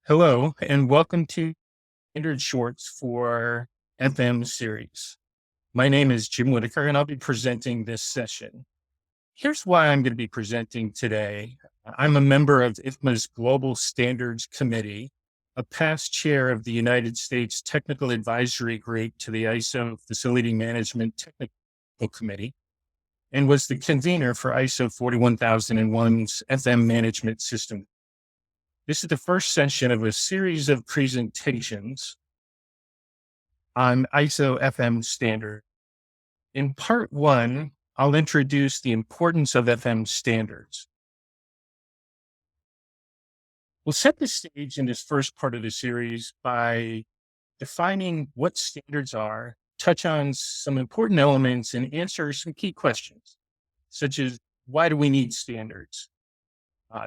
Hello, and welcome to Standard Shorts for FM series. My name is Jim Whittaker, and I'll be presenting this session. Here's why I'm going to be presenting today. I'm a member of IFMA's Global Standards Committee, a past chair of the United States Technical Advisory Group to the ISO Facility Management Technical Committee, and was the convener for ISO 41001's FM Management System. This is the first session of a series of presentations on ISO FM standard. In part one, I'll introduce the importance of FM standards. We'll set the stage in this first part of the series by defining what standards are, touch on some important elements, and answer some key questions, such as why do we need standards?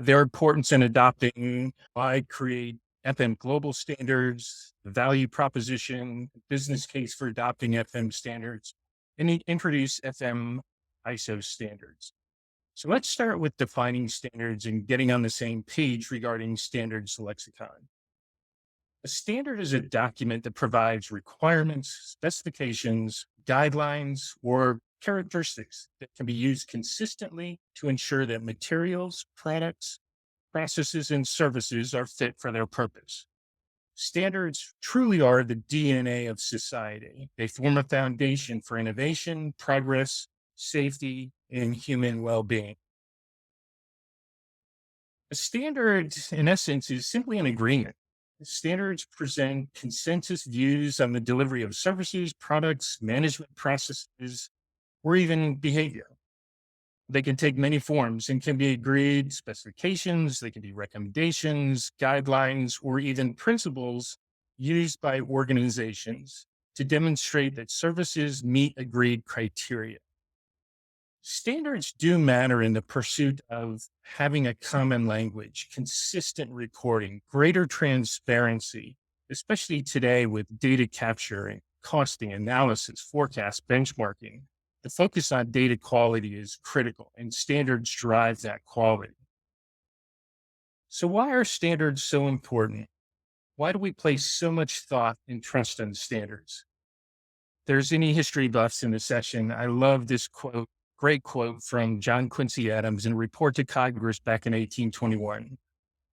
Their importance in adopting, why create FM global standards, the value proposition, business case for adopting FM standards, and introduce FM ISO standards. So let's start with defining standards and getting on the same page regarding standards lexicon. A standard is a document that provides requirements, specifications, guidelines, or characteristics that can be used consistently to ensure that materials, products, processes, and services are fit for their purpose. Standards truly are the DNA of society. They form a foundation for innovation, progress, safety, and human well-being. A standard, in essence, is simply an agreement. Standards present consensus views on the delivery of services, products, management processes, or even behavior. They can take many forms and can be agreed specifications, they can be recommendations, guidelines, or even principles used by organizations to demonstrate that services meet agreed criteria. Standards do matter in the pursuit of having a common language, consistent reporting, greater transparency, especially today with data capture, costing, analysis, forecast, benchmarking. The focus on data quality is critical, and standards drive that quality. So why are standards so important? Why do we place so much thought and trust in standards? If there's any history buffs in the session, I love this quote. Great quote from John Quincy Adams in a report to Congress back in 1821,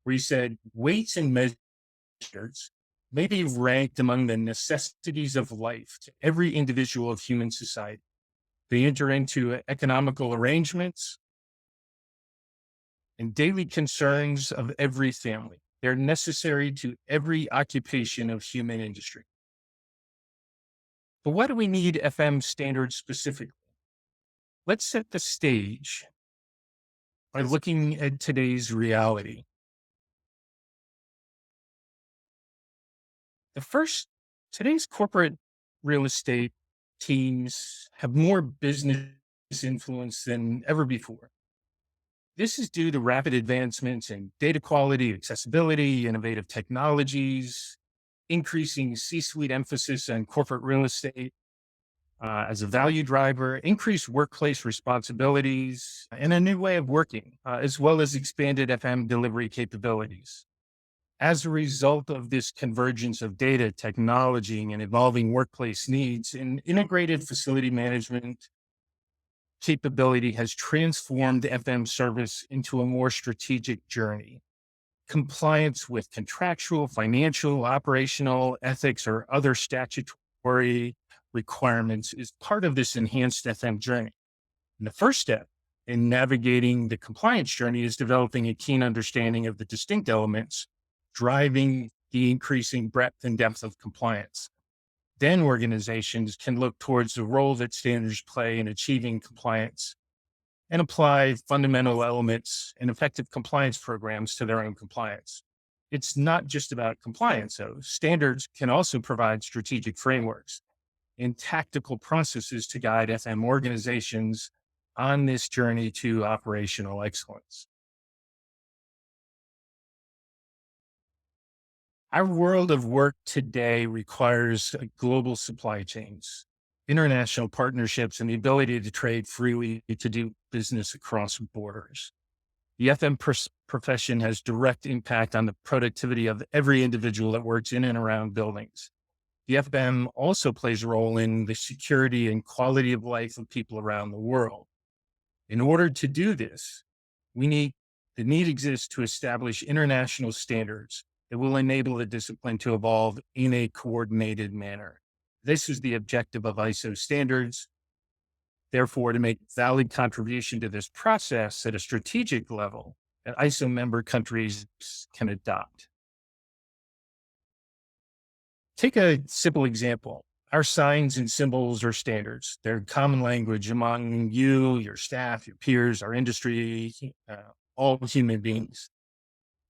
where he said, weights and measures may be ranked among the necessities of life to every individual of human society. They enter into economical arrangements and daily concerns of every family. They're necessary to every occupation of human industry. But why do we need FM standards specifically? Let's set the stage by looking at today's reality. Today's corporate real estate teams have more business influence than ever before. This is due to rapid advancements in data quality, accessibility, innovative technologies, increasing C-suite emphasis on corporate real estate, as a value driver, increased workplace responsibilities, and a new way of working, as well as expanded FM delivery capabilities. As a result of this convergence of data, technology, and evolving workplace needs, an integrated facility management capability has transformed FM service into a more strategic journey. Compliance with contractual, financial, operational, ethics, or other statutory requirements is part of this enhanced FM journey. And the first step in navigating the compliance journey is developing a keen understanding of the distinct elements driving the increasing breadth and depth of compliance. Then organizations can look towards the role that standards play in achieving compliance and apply fundamental elements and effective compliance programs to their own compliance. It's not just about compliance, though. Standards can also provide strategic frameworks and tactical processes to guide FM organizations on this journey to operational excellence. Our world of work today requires global supply chains, international partnerships, and the ability to trade freely to do business across borders. The FM profession has direct impact on the productivity of every individual that works in and around buildings. The FM also plays a role in the security and quality of life of people around the world. In order to do this, we need the need exists to establish international standards that will enable the discipline to evolve in a coordinated manner. This is the objective of ISO standards. Therefore, to make valid contribution to this process at a strategic level that ISO member countries can adopt. Take a simple example. Our signs and symbols are standards. They're common language among you, your staff, your peers, our industry, all human beings.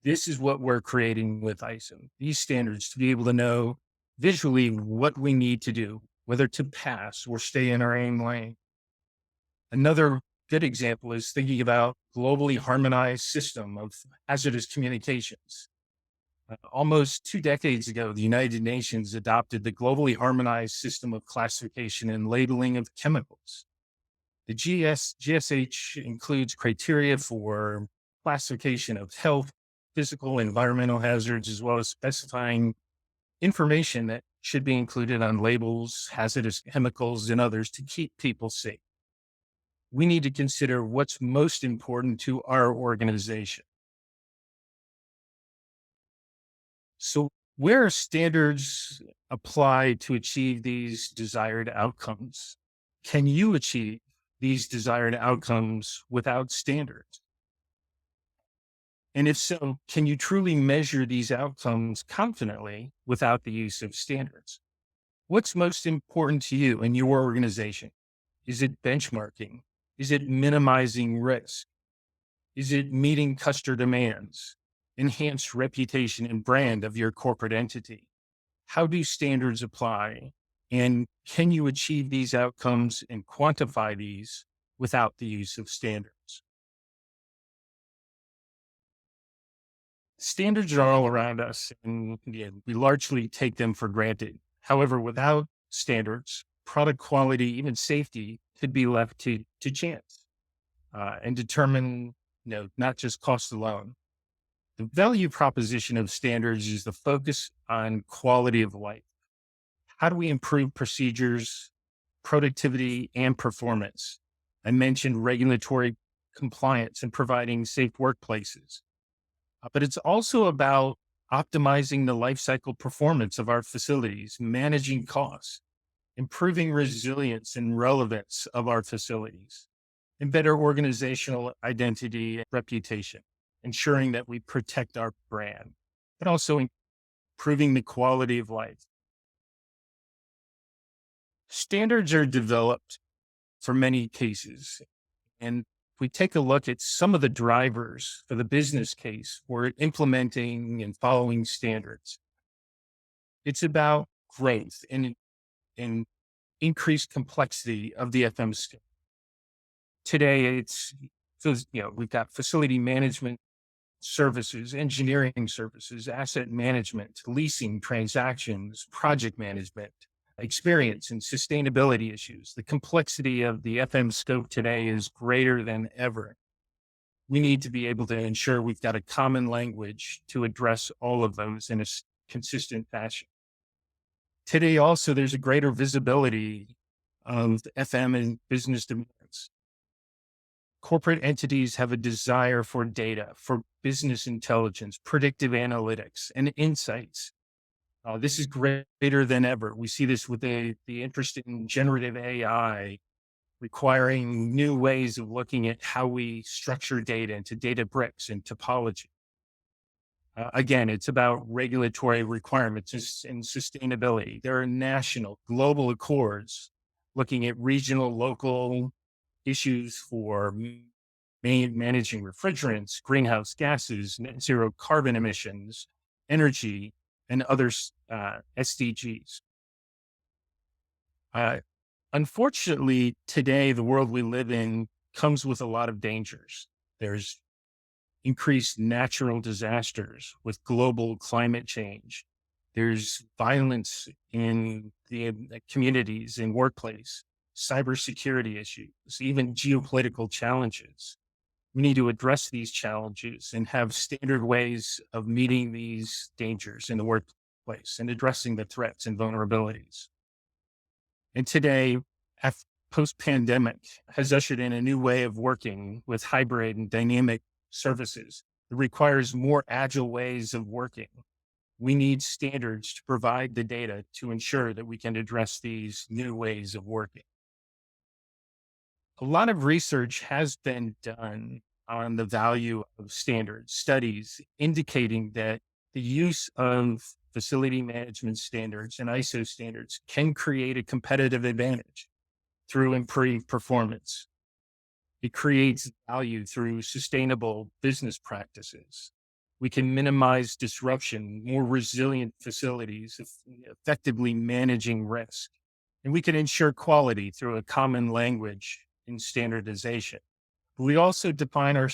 This is what we're creating with ISO. These standards to be able to know visually what we need to do, whether to pass or stay in our aim lane. Another good example is thinking about globally harmonized system of hazardous communications. Almost 2 decades ago, the United Nations adopted the globally harmonized system of classification and labeling of chemicals. The GSH includes criteria for classification of health, physical, environmental hazards, as well as specifying information that should be included on labels, hazardous chemicals, and others to keep people safe. We need to consider what's most important to our organization. So, where standards apply to achieve these desired outcomes? Can you achieve these desired outcomes without standards? And if so, can you truly measure these outcomes confidently without the use of standards? What's most important to you in your organization? Is it benchmarking? Is it minimizing risk? Is it meeting customer demands? Enhanced reputation and brand of your corporate entity? How do standards apply? And can you achieve these outcomes and quantify these without the use of standards? Standards are all around us, and we largely take them for granted. However, without standards, product quality, even safety, could be left to chance and determine, not just cost alone. The value proposition of standards is the focus on quality of life. How do we improve procedures, productivity, and performance? I mentioned regulatory compliance and providing safe workplaces, but it's also about optimizing the life cycle performance of our facilities, managing costs, improving resilience and relevance of our facilities, and better organizational identity and reputation, ensuring that we protect our brand, but also improving the quality of life. Standards are developed for many cases. And if we take a look at some of the drivers for the business case for implementing and following standards, it's about growth and increased complexity of the FM scope. Today, we've got facility management services, engineering services, asset management, leasing transactions, project management, experience and sustainability issues. The complexity of the FM scope today is greater than ever. We need to be able to ensure we've got a common language to address all of those in a consistent fashion. Today, also, there's a greater visibility of FM and business demands. Corporate entities have a desire for data, for business intelligence, predictive analytics, and insights. This is greater than ever. We see this with the interest in generative AI, requiring new ways of looking at how we structure data into data bricks and topology. Again, it's about regulatory requirements and sustainability. There are national, global accords looking at regional, local issues for managing refrigerants, greenhouse gases, net zero carbon emissions, energy, and other SDGs. Unfortunately, today, the world we live in comes with a lot of dangers. There's increased natural disasters with global climate change. There's violence in the communities and workplace, cybersecurity issues, even geopolitical challenges. We need to address these challenges and have standard ways of meeting these dangers in the workplace and addressing the threats and vulnerabilities. And today, post pandemic, has ushered in a new way of working with hybrid and dynamic services. It requires more agile ways of working. We need standards to provide the data to ensure that we can address these new ways of working. A lot of research has been done on the value of standards, studies indicating that the use of facility management standards and ISO standards can create a competitive advantage through improved performance. It creates value through sustainable business practices. We can minimize disruption, more resilient facilities, effectively managing risk. And we can ensure quality through a common language and standardization. We also define our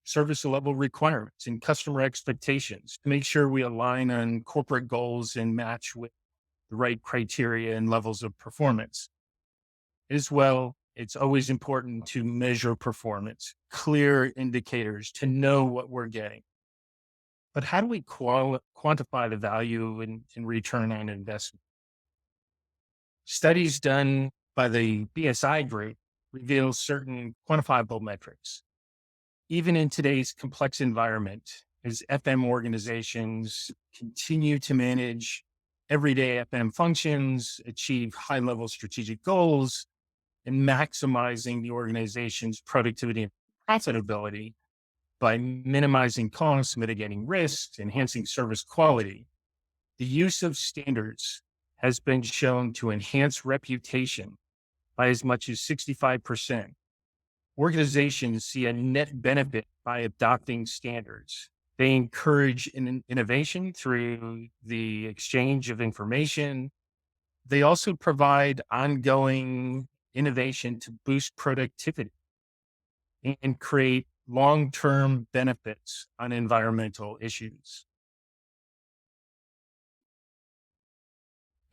service level requirements and customer expectations to make sure we align on corporate goals and match with the right criteria and levels of performance. As well, it's always important to measure performance, clear indicators to know what we're getting. But how do we quantify the value in return on investment? Studies done by the BSI group reveal certain quantifiable metrics. Even in today's complex environment, as FM organizations continue to manage everyday FM functions, achieve high level strategic goals, and maximizing the organization's productivity and profitability by minimizing costs, mitigating risks, enhancing service quality. The use of standards has been shown to enhance reputation by as much as 65%. Organizations see a net benefit by adopting standards. They encourage innovation through the exchange of information. They also provide ongoing innovation to boost productivity and create long-term benefits on environmental issues.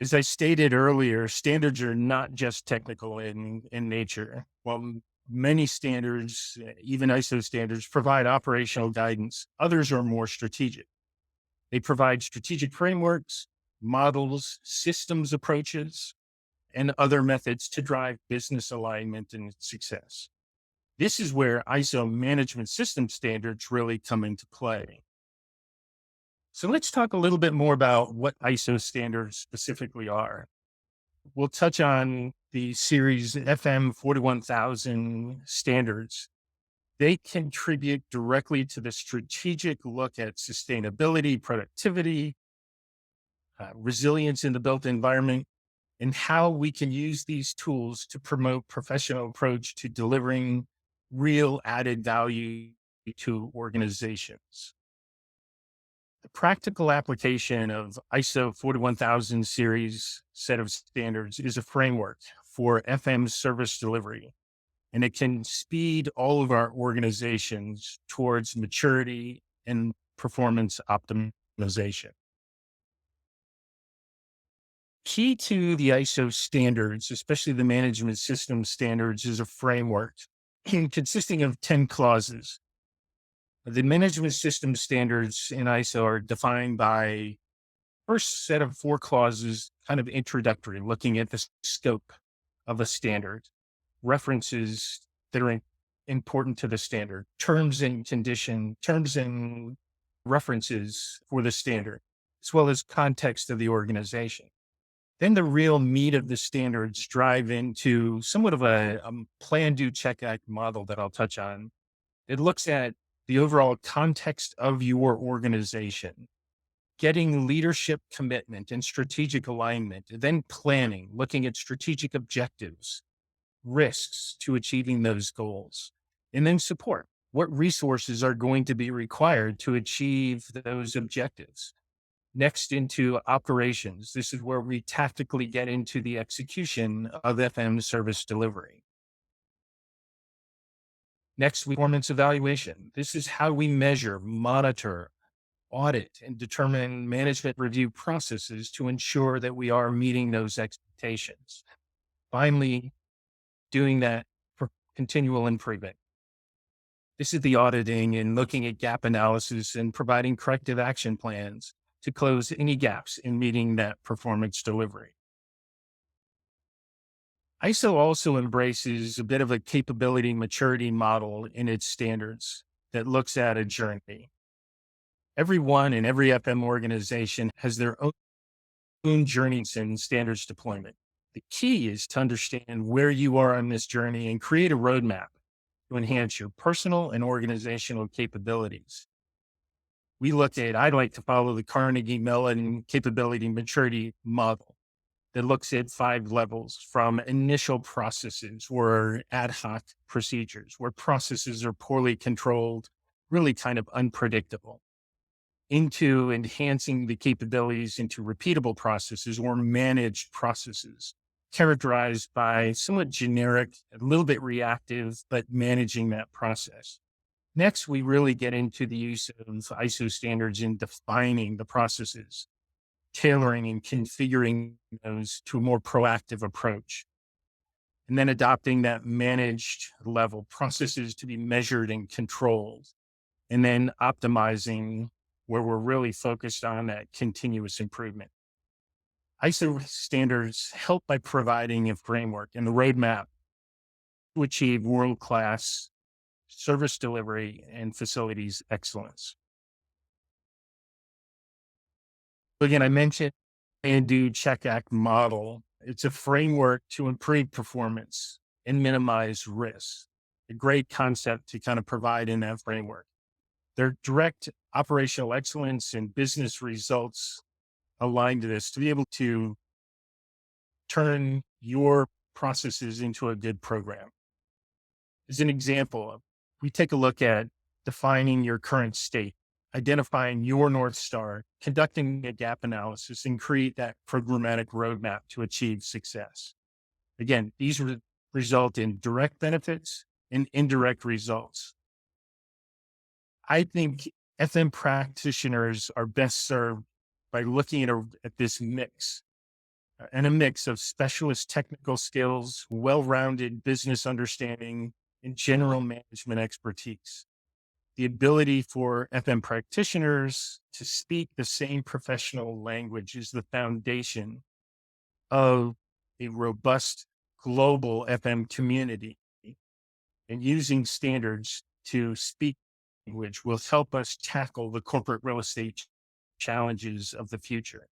As I stated earlier, standards are not just technical in nature. While many standards, even ISO standards, provide operational guidance, others are more strategic. They provide strategic frameworks, models, systems approaches, and other methods to drive business alignment and success. This is where ISO management system standards really come into play. So let's talk a little bit more about what ISO standards specifically are. We'll touch on the series FM 41000 standards. They contribute directly to the strategic look at sustainability, productivity, resilience in the built environment, and how we can use these tools to promote professional approach to delivering real added value to organizations. The practical application of ISO 41000 series set of standards is a framework for FM service delivery, and it can speed all of our organizations towards maturity and performance optimization. Key to the ISO standards, especially the management system standards, is a framework consisting of 10 clauses. The management system standards in ISO are defined by first set of 4 clauses, kind of introductory, looking at the scope of a standard, references that are important to the standard, terms and references for the standard, as well as context of the organization. Then the real meat of the standards drive into somewhat of a plan, do, check, act model that I'll touch on. It looks at the overall context of your organization, getting leadership commitment and strategic alignment, then planning, looking at strategic objectives, risks to achieving those goals, and then support. What resources are going to be required to achieve those objectives? Next, into operations. This is where we tactically get into the execution of FM service delivery. Next, performance evaluation. This is how we measure, monitor, audit, and determine management review processes to ensure that we are meeting those expectations. Finally, doing that for continual improvement. This is the auditing and looking at gap analysis and providing corrective action plans to close any gaps in meeting that performance delivery. ISO also embraces a bit of a capability maturity model in its standards that looks at a journey. Everyone in every FM organization has their own journeys and standards deployment. The key is to understand where you are on this journey and create a roadmap to enhance your personal and organizational capabilities. I like to follow the Carnegie Mellon capability maturity model that looks at 5 levels, from initial processes or ad hoc procedures, where processes are poorly controlled, really kind of unpredictable, into enhancing the capabilities into repeatable processes or managed processes, characterized by somewhat generic, a little bit reactive, but managing that process. Next, we really get into the use of ISO standards in defining the processes, tailoring and configuring those to a more proactive approach, and then adopting that managed level processes to be measured and controlled, and then optimizing where we're really focused on that continuous improvement. ISO standards help by providing a framework and the roadmap to achieve world-class service delivery and facilities excellence. Again, I mentioned and do check act model. It's a framework to improve performance and minimize risks. A great concept to kind of provide in that framework. Their direct operational excellence and business results align to this to be able to turn your processes into a good program. As an example, we take a look at defining your current state, identifying your North Star, conducting a gap analysis, and create that programmatic roadmap to achieve success. Again, these result in direct benefits and indirect results. I think FM practitioners are best served by looking at this mix, and a mix of specialist technical skills, well-rounded business understanding, and general management expertise. The ability for FM practitioners to speak the same professional language is the foundation of a robust global FM community, and using standards to speak language will help us tackle the corporate real estate challenges of the future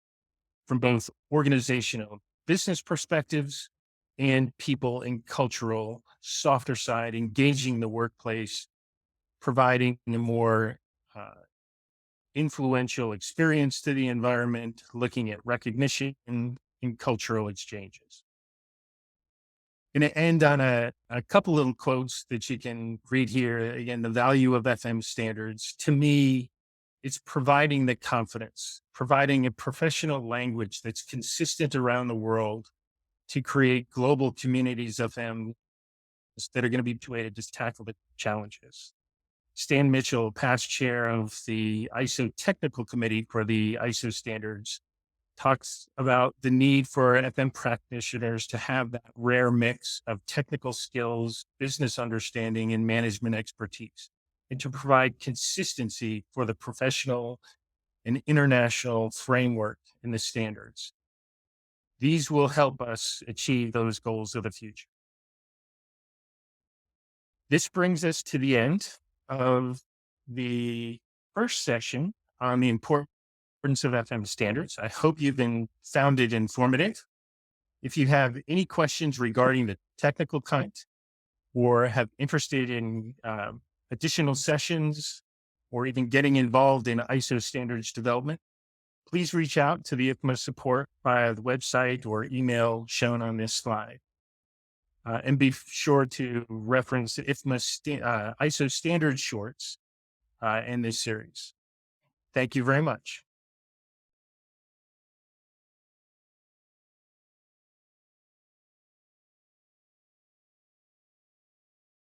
from both organizational business perspectives and people and cultural softer side, engaging the workplace, providing a more influential experience to the environment, looking at recognition and cultural exchanges. Going to end on a couple little quotes that you can read here. Again, the value of FM standards. To me, it's providing the confidence, providing a professional language that's consistent around the world to create global communities of FM that are going to be situated to tackle the challenges. Stan Mitchell, past chair of the ISO Technical Committee for the ISO standards, talks about the need for FM practitioners to have that rare mix of technical skills, business understanding, and management expertise, and to provide consistency for the professional and international framework in the standards. These will help us achieve those goals of the future. This brings us to the end of the first session on the importance of FM standards. I hope you've found it informative. If you have any questions regarding the technical content or have interested in additional sessions or even getting involved in ISO standards development, please reach out to the IFMA support via the website or email shown on this slide. And be sure to reference IFMA ISO standard shorts in this series. Thank you very much.